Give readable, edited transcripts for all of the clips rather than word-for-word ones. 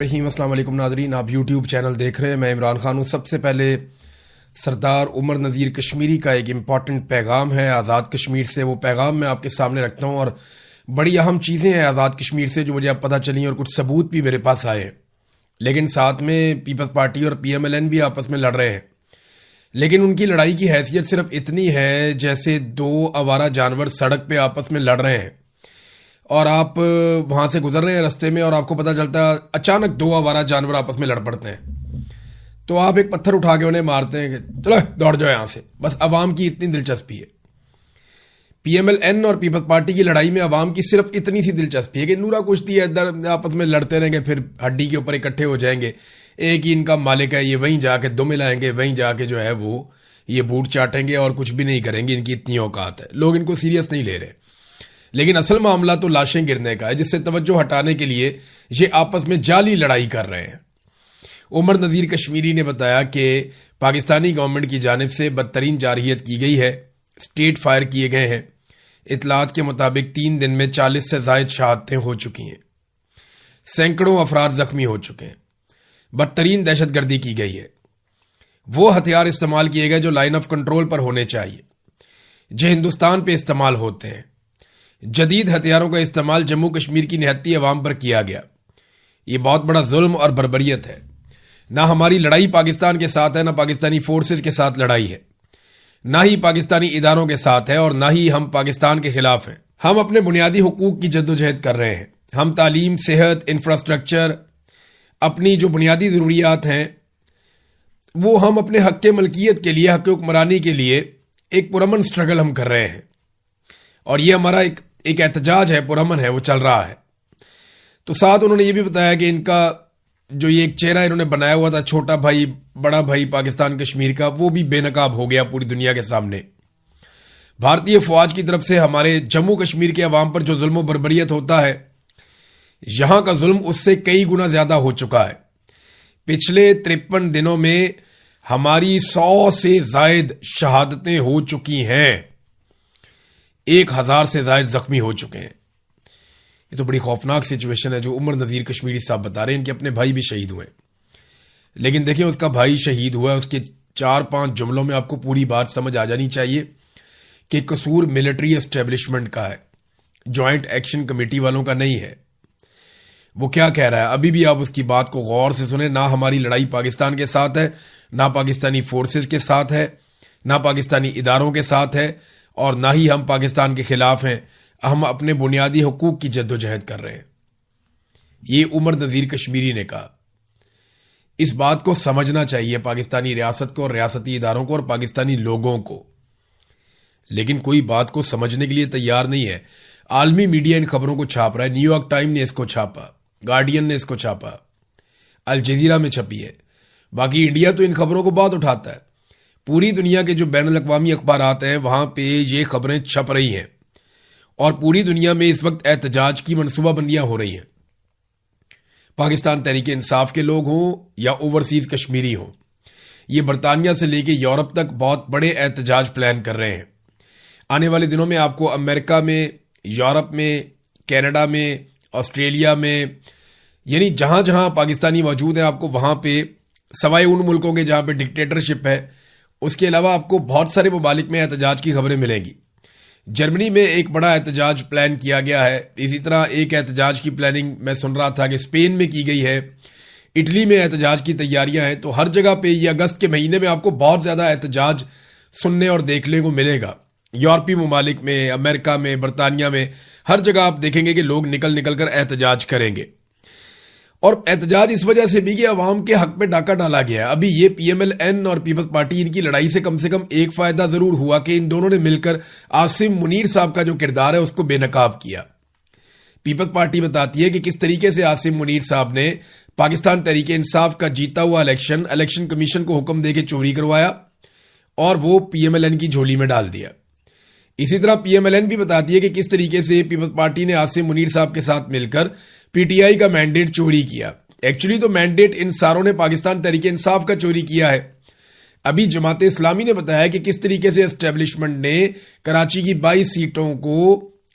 رحیم السلام علیکم ناظرین، آپ یوٹیوب چینل دیکھ رہے ہیں، میں عمران خان ہوں۔ سب سے پہلے سردار عمر نذیر کشمیری کا ایک امپورٹنٹ پیغام ہے آزاد کشمیر سے، وہ پیغام میں آپ کے سامنے رکھتا ہوں، اور بڑی اہم چیزیں ہیں آزاد کشمیر سے جو مجھے اب پتہ چلی اور کچھ ثبوت بھی میرے پاس آئے ہیں۔ لیکن ساتھ میں پیپلز پارٹی اور پی ایم ایل این بھی آپس میں لڑ رہے ہیں، لیکن ان کی لڑائی کی حیثیت صرف اتنی ہے جیسے دو آوارہ جانور سڑک پہ آپس میں لڑ رہے ہیں، اور آپ وہاں سے گزر رہے ہیں رستے میں اور آپ کو پتہ چلتا ہے اچانک دو آوارہ جانور آپس میں لڑ پڑتے ہیں، تو آپ ایک پتھر اٹھا کے انہیں مارتے ہیں کہ چلو دوڑ جاؤ یہاں سے۔ بس عوام کی اتنی دلچسپی ہے، پی ایم ایل این اور پیپلز پارٹی کی لڑائی میں عوام کی صرف اتنی سی دلچسپی ہے کہ نورا کشتی ہے، ادھر آپس میں لڑتے رہیں گے، پھر ہڈی کے اوپر اکٹھے ہو جائیں گے، ایک ہی ان کا مالک ہے، یہ وہیں جا کے دم ملائیں گے، وہیں جا کے جو ہے وہ یہ بوٹ چاٹیں گے اور کچھ بھی نہیں کریں گے، ان کی اتنی اوقات ہے، لوگ ان کو سیریس نہیں لے رہے۔ لیکن اصل معاملہ تو لاشیں گرنے کا ہے، جس سے توجہ ہٹانے کے لیے یہ آپس میں جعلی لڑائی کر رہے ہیں۔ عمر نذیر کشمیری نے بتایا کہ پاکستانی گورنمنٹ کی جانب سے بدترین جارحیت کی گئی ہے، اسٹریٹ فائر کیے گئے ہیں، اطلاعات کے مطابق 3 دن میں 40 سے زائد شہادتیں ہو چکی ہیں، سینکڑوں افراد زخمی ہو چکے ہیں، بدترین دہشت گردی کی گئی ہے، وہ ہتھیار استعمال کیے گئے جو لائن آف کنٹرول پر ہونے چاہیے، جو ہندوستان پہ استعمال ہوتے ہیں۔ جدید ہتھیاروں کا استعمال جموں کشمیر کی نہتی عوام پر کیا گیا، یہ بہت بڑا ظلم اور بربریت ہے۔ نہ ہماری لڑائی پاکستان کے ساتھ ہے، نہ پاکستانی فورسز کے ساتھ لڑائی ہے، نہ ہی پاکستانی اداروں کے ساتھ ہے، اور نہ ہی ہم پاکستان کے خلاف ہیں۔ ہم اپنے بنیادی حقوق کی جدوجہد کر رہے ہیں۔ ہم تعلیم، صحت، انفراسٹرکچر، اپنی جو بنیادی ضروریات ہیں وہ ہم اپنے حق ملکیت کے لیے، حق حکمرانی کے لیے ایک پرامن سٹرگل ہم کر رہے ہیں، اور یہ ہمارا ایک احتجاج ہے، پرامن ہے، وہ چل رہا ہے۔ تو ساتھ انہوں نے یہ بھی بتایا کہ ان کا جو یہ ایک چہرہ انہوں نے بنایا ہوا تھا، چھوٹا بھائی بڑا بھائی پاکستان کشمیر کا، وہ بھی بے نقاب ہو گیا پوری دنیا کے سامنے۔ بھارتی فوج کی طرف سے ہمارے جموں کشمیر کے عوام پر جو ظلم و بربریت ہوتا ہے، یہاں کا ظلم اس سے کئی گنا زیادہ ہو چکا ہے۔ پچھلے 53 دنوں میں ہماری 100 سے زائد شہادتیں ہو چکی ہیں، 1000 سے زائد زخمی ہو چکے ہیں۔ یہ تو بڑی خوفناک سچویشن ہے جو عمر نذیر کشمیری صاحب بتا رہے ہیں، ان کے اپنے بھائی بھی شہید ہوئے۔ لیکن دیکھیں، اس کا بھائی شہید ہوا ہے، اس کے 4-5 جملوں میں آپ کو پوری بات سمجھ آ جانی چاہیے کہ قصور ملٹری اسٹیبلشمنٹ کا ہے، جوائنٹ ایکشن کمیٹی والوں کا نہیں ہے۔ وہ کیا کہہ رہا ہے، ابھی بھی آپ اس کی بات کو غور سے سنیں۔ نہ ہماری لڑائی پاکستان کے ساتھ ہے، نہ پاکستانی فورسز کے ساتھ ہے، نہ پاکستانی اداروں کے ساتھ ہے، اور نہ ہی ہم پاکستان کے خلاف ہیں، ہم اپنے بنیادی حقوق کی جدوجہد کر رہے ہیں۔ یہ عمر نذیر کشمیری نے کہا۔ اس بات کو سمجھنا چاہیے پاکستانی ریاست کو اور ریاستی اداروں کو اور پاکستانی لوگوں کو، لیکن کوئی بات کو سمجھنے کے لیے تیار نہیں ہے۔ عالمی میڈیا ان خبروں کو چھاپ رہا ہے، نیو یارک ٹائم نے اس کو چھاپا، گارڈین نے اس کو چھاپا، الجزیرہ میں چھپی ہے۔ باقی انڈیا تو ان خبروں کو بہت اٹھاتا ہے، پوری دنیا کے جو بین الاقوامی اخبارات ہیں وہاں پہ یہ خبریں چھپ رہی ہیں، اور پوری دنیا میں اس وقت احتجاج کی منصوبہ بندیاں ہو رہی ہیں۔ پاکستان تحریک انصاف کے لوگ ہوں یا اوورسیز کشمیری ہوں، یہ برطانیہ سے لے کے یورپ تک بہت بڑے احتجاج پلان کر رہے ہیں۔ آنے والے دنوں میں آپ کو امریکہ میں، یورپ میں، کینیڈا میں، آسٹریلیا میں، یعنی جہاں جہاں پاکستانی موجود ہیں، آپ کو وہاں پہ سوائے ان ملکوں کے جہاں پہ ڈکٹیٹرشپ ہے، اس کے علاوہ آپ کو بہت سارے ممالک میں احتجاج کی خبریں ملیں گی۔ جرمنی میں ایک بڑا احتجاج پلان کیا گیا ہے، اسی طرح ایک احتجاج کی پلاننگ میں سن رہا تھا کہ اسپین میں کی گئی ہے، اٹلی میں احتجاج کی تیاریاں ہیں۔ تو ہر جگہ پہ یہ اگست کے مہینے میں آپ کو بہت زیادہ احتجاج سننے اور دیکھنے کو ملے گا، یورپی ممالک میں، امریکہ میں، برطانیہ میں، ہر جگہ آپ دیکھیں گے کہ لوگ نکل کر احتجاج کریں گے۔ اور احتجاج اس وجہ سے بھی کہ عوام کے حق پہ ڈاکہ ڈالا گیا ہے۔ ابھی یہ پی ایم ایل این اور پیپلز پارٹی، ان کی لڑائی سے کم ایک فائدہ ضرور ہوا کہ ان دونوں نے مل کر عاصم منیر صاحب کا جو کردار ہے اس کو بے نقاب کیا۔ پیپلز پارٹی بتاتی ہے کہ کس طریقے سے عاصم منیر صاحب نے پاکستان تحریک انصاف کا جیتا ہوا الیکشن کمیشن کو حکم دے کے چوری کروایا اور وہ پی ایم ایل این کی جھولی میں ڈال دیا۔ اسی طرح پی ایم ایل این بھی بتاتی ہے کہ کس طریقے سے پیپلز پارٹی نے عاصم منیر صاحب کے ساتھ مل کر پی ٹی آئی کا مینڈیٹ چوری کیا۔ ایکچولی تو مینڈیٹ ان ساروں نے پاکستان تحریک انصاف کا چوری کیا ہے۔ ابھی جماعت اسلامی نے بتایا کہ کس طریقے سے اسٹیبلشمنٹ نے کراچی کی 22 سیٹوں کو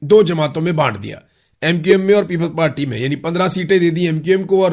2 جماعتوں میں بانٹ دیا، ایم کیو ایم میں اور پیپلز پارٹی میں، یعنی 15 سیٹیں دے دی ایم کیو ایم کو اور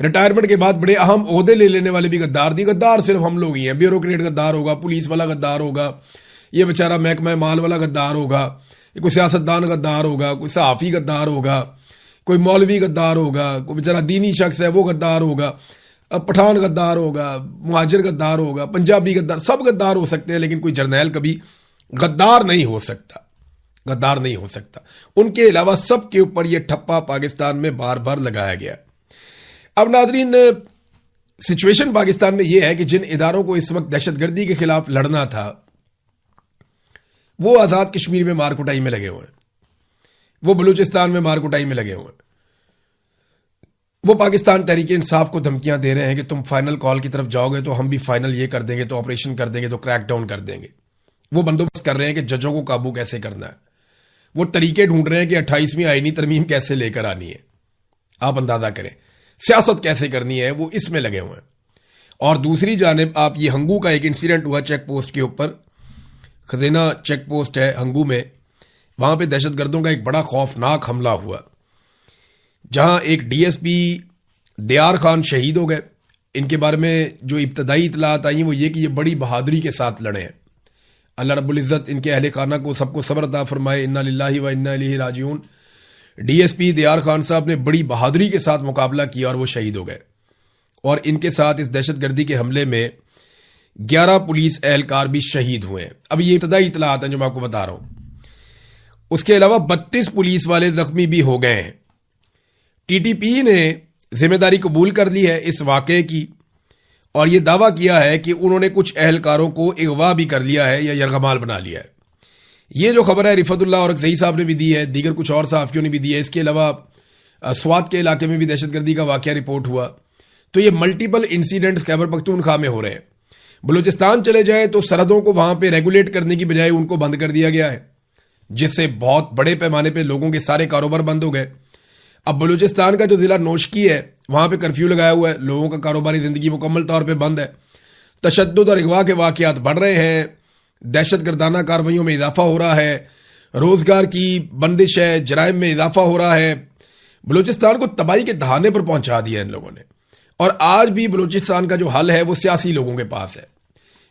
ریٹائرمنٹ کے بعد بڑے اہم عہدے لے لینے والے بھی غدار نہیں. غدار صرف ہم لوگ ہی ہیں. بیوروکریٹ غدار ہوگا, پولیس والا غدار ہوگا, یہ بیچارہ محکمہ مال والا غدار ہوگا, کوئی سیاستدان غدار ہوگا, کوئی صحافی غدار ہوگا, کوئی مولوی غدار ہوگا, کوئی بیچارہ دینی شخص ہے وہ غدار ہوگا, پٹھان غدار ہوگا, مہاجر غدار ہوگا, پنجابی غدار, سب غدار ہو سکتے ہیں, لیکن کوئی جرنیل کبھی غدار نہیں ہو سکتا. غدار نہیں ہو سکتا. ان کے علاوہ سب کے اوپر یہ ٹھپا پاکستان میں بار بار لگایا گیا. اب ناظرین, سچویشن پاکستان میں یہ ہے کہ جن اداروں کو اس وقت دہشت گردی کے خلاف لڑنا تھا وہ آزاد کشمیر میں مار کٹائی میں لگے ہوئے ہیں, وہ بلوچستان میں مار کٹائی میں لگے ہوئے ہیں, وہ پاکستان تحریک انصاف کو دھمکیاں دے رہے ہیں کہ تم فائنل کال کی طرف جاؤ گے تو ہم بھی فائنل یہ کر دیں گے, تو آپریشن کر دیں گے, تو کریک ڈاؤن کر دیں گے. وہ بندوبست کر رہے ہیں کہ ججوں کو قابو کیسے کرنا ہے. وہ طریقے ڈھونڈ رہے ہیں کہ 28ویں آئینی ترمیم کیسے لے کر آنی ہے. آپ اندازہ کریں سیاست کیسے کرنی ہے, وہ اس میں لگے ہوئے ہیں. اور دوسری جانب آپ یہ ہنگو کا ایک انسیڈنٹ ہوا چیک پوسٹ کے اوپر, خزینہ چیک پوسٹ ہے ہنگو میں, وہاں پہ دہشت گردوں کا ایک بڑا خوفناک حملہ ہوا جہاں ایک ڈی ایس پی دیار خان شہید ہو گئے. ان کے بارے میں جو ابتدائی اطلاعات آئی ہیں وہ یہ کہ یہ بڑی بہادری کے ساتھ لڑے ہیں. اللہ رب العزت ان کے اہل خانہ کو سب کو صبر عطا فرمائے. انا للہ و انا الیہ راجعون. ڈی ایس پی دیار خان صاحب نے بڑی بہادری کے ساتھ مقابلہ کیا اور وہ شہید ہو گئے. اور ان کے ساتھ اس دہشت گردی کے حملے میں 11 پولیس اہلکار بھی شہید ہوئے ہیں. اب یہ ابتدائی اطلاعات ہیں جو میں آپ کو بتا رہا ہوں. اس کے علاوہ 32 پولیس والے زخمی بھی ہو گئے ہیں. ٹی ٹی پی نے ذمہ داری قبول کر لی ہے اس واقعے کی اور یہ دعویٰ کیا ہے کہ انہوں نے کچھ اہلکاروں کو اغوا بھی کر لیا ہے یا یرغمال بنا لیا ہے. یہ جو خبر ہے رفعت اللہ اور اکزئی صاحب نے بھی دی ہے, دیگر کچھ اور صحافیوں نے بھی دی ہے. اس کے علاوہ سوات کے علاقے میں بھی دہشت گردی کا واقعہ رپورٹ ہوا. تو یہ ملٹیپل انسیڈنٹس خیبر پختونخوا میں ہو رہے ہیں. بلوچستان چلے جائیں تو سرحدوں کو وہاں پہ ریگولیٹ کرنے کی بجائے ان کو بند کر دیا گیا ہے, جس سے بہت بڑے پیمانے پہ لوگوں کے سارے کاروبار بند ہو گئے. اب بلوچستان کا جو ضلع نوشکی ہے وہاں پہ کرفیو لگایا ہوا ہے, لوگوں کا کاروباری زندگی مکمل طور پہ بند ہے. تشدد اور اغوا کے واقعات بڑھ رہے ہیں, دہشت گردانہ کارروائیوں میں اضافہ ہو رہا ہے, روزگار کی بندش ہے, جرائم میں اضافہ ہو رہا ہے. بلوچستان کو تباہی کے دہانے پر پہنچا دیا ان لوگوں نے. اور آج بھی بلوچستان کا جو حل ہے وہ سیاسی لوگوں کے پاس ہے.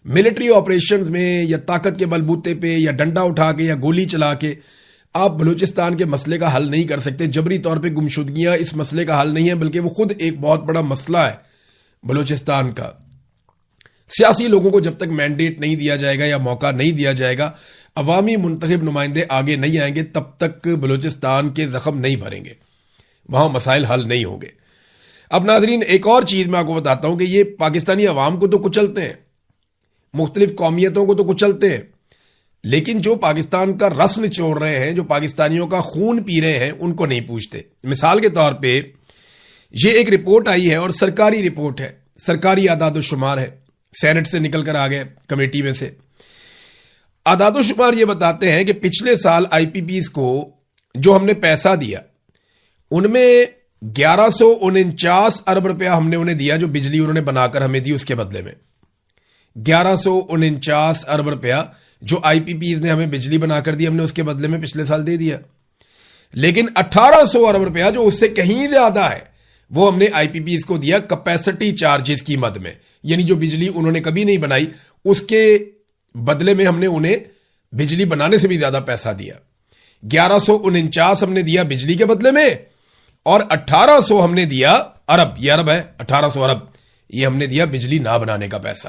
ملٹری آپریشنز میں یا طاقت کے بلبوتے پہ یا ڈنڈا اٹھا کے یا گولی چلا کے آپ بلوچستان کے مسئلے کا حل نہیں کر سکتے. جبری طور پہ گمشدگیاں اس مسئلے کا حل نہیں ہے, بلکہ وہ خود ایک بہت بڑا مسئلہ ہے بلوچستان کا. سیاسی لوگوں کو جب تک مینڈیٹ نہیں دیا جائے گا یا موقع نہیں دیا جائے گا, عوامی منتخب نمائندے آگے نہیں آئیں گے, تب تک بلوچستان کے زخم نہیں بھریں گے, وہاں مسائل حل نہیں ہوں گے. اب ناظرین ایک اور چیز میں آپ کو بتاتا ہوں کہ یہ پاکستانی عوام کو تو کچلتے ہیں, مختلف قومیتوں کو تو کچلتے ہیں, لیکن جو پاکستان کا رس نچوڑ رہے ہیں, جو پاکستانیوں کا خون پی رہے ہیں, ان کو نہیں پوچھتے. مثال کے طور پہ یہ ایک رپورٹ آئی ہے اور سرکاری رپورٹ ہے, سرکاری اعداد و شمار ہے, سینٹ سے نکل کر آ گئے کمیٹی میں سے. اعداد و شمار یہ بتاتے ہیں کہ پچھلے سال آئی پی پیز کو جو ہم نے پیسہ دیا ان میں 1149 ارب روپیہ ہم نے انہیں دیا, جو بجلی انہوں نے بنا کر ہمیں دی اس کے بدلے میں. 1149 ارب روپیہ جو آئی پی پیز نے ہمیں بجلی بنا کر دی, ہم نے اس کے بدلے میں پچھلے سال دے دیا. لیکن 1800 ارب روپیہ جو اس سے کہیں زیادہ ہے وہ ہم نے آئی پی پیز کو دیا کیپیسٹی چارجز کی مد میں, یعنی جو بجلی انہوں نے کبھی نہیں بنائی اس کے بدلے میں ہم نے انہیں بجلی بنانے سے بھی زیادہ پیسہ دیا. 1149 ہم نے دیا بجلی کے بدلے میں اور 1800 ہم نے دیا ارب, یہ ارب ہے 1800 ارب, یہ ہم نے دیا بجلی نہ بنانے کا پیسہ.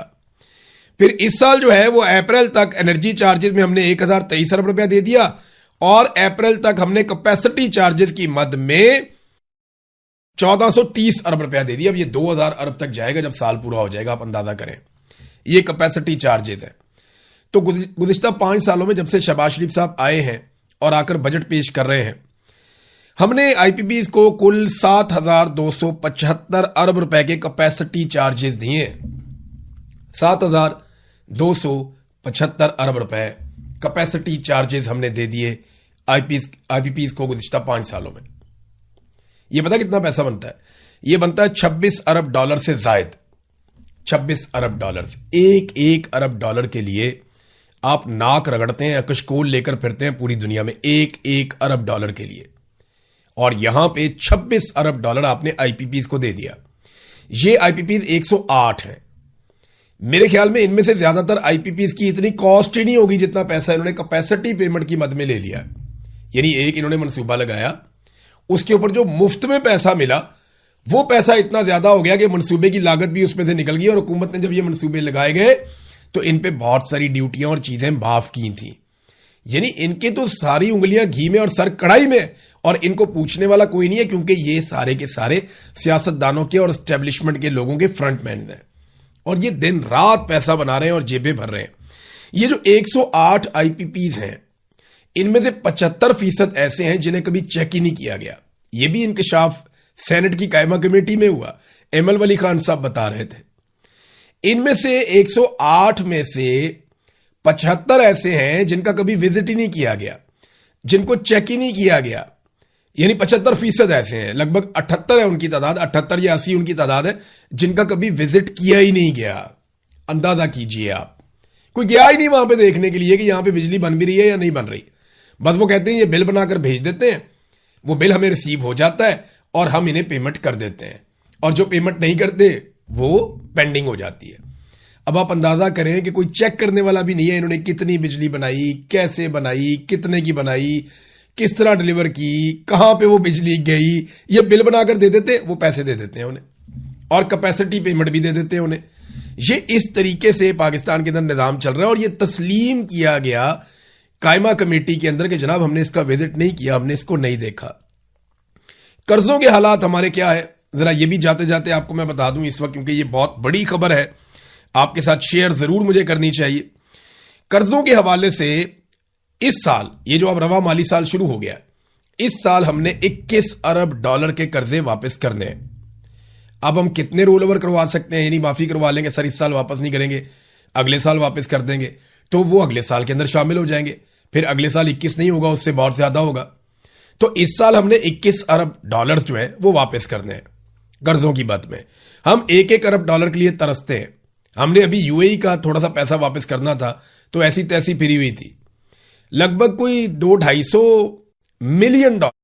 پھر اس سال جو ہے وہ اپریل تک انرجی چارجز میں ہم نے 1023 ارب روپیہ دے دیا اور اپریل تک ہم نے کیپیسٹی چارجز کی مد میں 1430 ارب روپیہ دے دیا. اب یہ 2000 ارب تک جائے گا جب سال پورا ہو جائے گا, آپ اندازہ کریں. یہ کیپیسٹی چارجز ہے. تو گزشتہ 5 سالوں میں جب سے شہباز شریف صاحب آئے ہیں اور آ کر بجٹ پیش کر رہے ہیں, ہم نے آئی پی پیز کو کل 7275 ارب روپے کے کیپیسٹی چارجز دیے. 7275 ارب روپے کیپیسٹی چارجز ہم نے دے دیے آئی پی پیز کو گزشتہ 5 سالوں میں. یہ پتا کتنا پیسہ بنتا ہے؟ یہ بنتا ہے 26 ارب ڈالر سے زائد. 26 ارب ڈالر, ایک ارب ڈالر کے لیے آپ ناک رگڑتے ہیں, کشکول لے کر پھرتے ہیں پوری دنیا میں, ایک ارب ڈالر کے لیے. اور یہاں پہ 26 ارب ڈالر آپ نے آئی پی پیز کو دے دیا. یہ آئی پی پیز 108 ہیں. میرے خیال میں ان میں سے زیادہ تر آئی پی پیز کی اتنی کاسٹ ہی نہیں ہوگی جتنا پیسہ انہوں نے کیپیسٹی پیمنٹ کی مد میں لے لیا. یعنی ایک انہوں نے منصوبہ لگایا, اس کے اوپر جو مفت میں پیسہ ملا وہ پیسہ اتنا زیادہ ہو گیا کہ منصوبے کی لاگت بھی اس میں سے نکل گئی, اور حکومت نے جب یہ منصوبے لگائے گئے تو ان پہ بہت ساری ڈیوٹیاں اور چیزیں معاف کی تھیں. یعنی ان کی تو ساری انگلیاں گھی میں اور سر کڑھائی میں, اور ان کو پوچھنے والا کوئی نہیں ہے کیونکہ یہ سارے کے سارے سیاست دانوں کے اور اسٹیبلشمنٹ کے لوگوں کے فرنٹ مین ہیں, اور یہ دن رات پیسہ بنا رہے ہیں اور جیبیں بھر رہے ہیں. یہ جو 108 آئی پی پیز ہیں ان میں سے 75% ایسے ہیں جنہیں کبھی چیک ہی نہیں کیا گیا. یہ بھی انکشاف سینٹ کی قائمہ کمیٹی میں ہوا, ایمل ولی خان صاحب بتا رہے تھے. ان میں سے 108 میں سے 75 ایسے ہیں جن کا کبھی وزٹ ہی نہیں کیا گیا, جن کو چیک ہی نہیں کیا گیا. یعنی 75% ایسے ہیں, لگ بھگ 78 ہے ان کی تعداد, 78 یا 80 ان کی تعداد ہے جن کا کبھی وزٹ کیا ہی نہیں گیا. اندازہ کیجئے آپ, کوئی گیا ہی نہیں وہاں پہ دیکھنے کے لیے کہ یہاں پہ بجلی بن بھی رہی ہے یا نہیں بن رہی. بس وہ کہتے ہیں یہ بل بنا کر بھیج دیتے ہیں, وہ بل ہمیں ریسیو ہو جاتا ہے اور ہم انہیں پیمنٹ کر دیتے ہیں, اور جو پیمنٹ نہیں کرتے وہ پینڈنگ ہو جاتی ہے. اب آپ اندازہ کریں کہ کوئی چیک کرنے والا بھی نہیں ہے انہوں نے کتنی بجلی بنائی, کیسے بنائی, کتنے کی بنائی, کس طرح ڈیلیور کی, کہاں پہ وہ بجلی گئی. یہ بل بنا کر دے دیتے, وہ پیسے دے دیتے ہیں انہیں, اور کیپیسٹی پیمنٹ بھی دے دیتے ہیں انہیں. یہ اس طریقے سے پاکستان کے اندر نظام چل رہا ہے, اور یہ تسلیم کیا گیا قائمہ کمیٹی کے اندر کہ جناب ہم نے اس کا وزٹ نہیں کیا, ہم نے اس کو نہیں دیکھا. قرضوں کے حالات ہمارے کیا ہے, ذرا یہ بھی جاتے جاتے آپ کو میں بتا دوں اس وقت, کیونکہ یہ بہت بڑی خبر ہے, آپ کے ساتھ شیئر ضرور مجھے کرنی چاہیے. قرضوں کے حوالے سے اس سال, یہ جو اب رواں مالی سال شروع ہو گیا, اس سال ہم نے 21 ارب ڈالر کے قرضے واپس کرنے ہیں. اب ہم کتنے رول اوور کروا سکتے ہیں, یعنی معافی کروا لیں گے, سر اس سال واپس نہیں کریں گے, اگلے سال واپس کر دیں گے, تو وہ اگلے سال کے اندر شامل ہو جائیں گے. پھر اگلے سال 21 نہیں ہوگا, اس سے بہت زیادہ ہوگا. تو اس سال ہم نے 21 ارب ڈالر جو ہے وہ واپس کرنے ہیں قرضوں کی بات میں. ہم 1 ارب ڈالر کے لیے ترستے ہیں. ہم نے ابھی یو اے ای کا تھوڑا سا پیسہ واپس کرنا تھا, تو ایسی تیسی پھری ہوئی تھی, لگ بھگ کوئی 200-250 ملین ڈالر